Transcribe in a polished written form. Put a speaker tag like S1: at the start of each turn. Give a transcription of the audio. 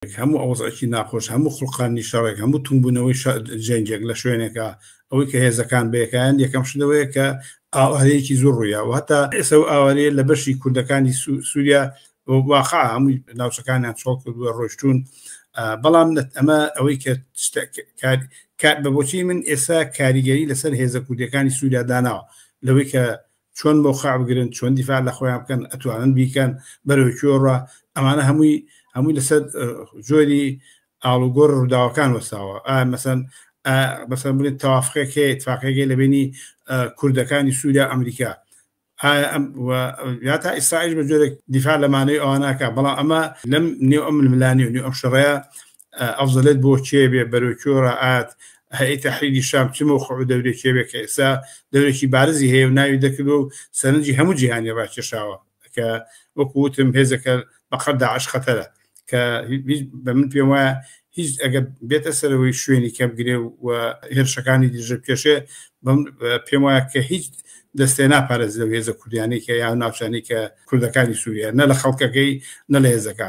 S1: هەموو ئەوەزێکی ناخۆش هەموو خڵقانی شەڕێک هەموو تونبوونەوەی جەنگێک لە شوێنێکە ئەوەی کە هێزەکان بەیەکیان یەکەم شتەوەیە کە ئاوارەیەکی زۆر ڕوویە و هەتا ئێستا ئاوارەیە لە بەشی کوردەکانی سووریا واقع هەمووی ناوچەکانیان چۆڵ کردووە ڕۆیشتون بەڵام ئەمە ئەوەی کە کات بە بۆچی من ئێستا کاریگەری لەسەر هێزە کوردەکانی سووریا داناوە لەوەی کە چۆن بۆ خاع بگرن چۆن دیفاع لە خۆیان بکەن ئەتوانن بیکەن بەرەوەی کۆڕە ئەمانە هەمووی لەسەر جۆری ئاڵوگۆڕ ڕووداوەکان وەساوە مەسەن بڵێن تەوافقێک هەیە اتفاقێکی لە بینی کوردەکانی سووریا ئەمریکا یا تا ئیسرائیل بە جۆرێک دیفاع لەمانەوەی ئەواناکە بەڵام ئەمە لەم نێو ئەم ململانی و نێو ئەم شەڕەیە ئەفزەلێت بۆ چێ بێ بەرەوەی کۆڕە ئات هەیئەتی تەحریری شام چ موقع دەورێک کێبێک کە ئێستا دەورێکی بارزی هەیە و ناوی دەکردو و سەرنجی هەموو جیهانی ڕاکێشاوە کە وەکو وتم هێزەکە بەقەد داعش خەتەرە کە بە من پێم وایە هیچ ئەگەر بێتە سەرەوەی شوێنی کە بگرێ و هێرشەکانی دیژە پێشێ پێم وایە کە هیچ دەستێ ناپارێز لەو هێزە کوردیانەی کە یان ناوچانەی کە کوردەکانی سووریا نە لە خەڵکەکەی نە لە هێزەکان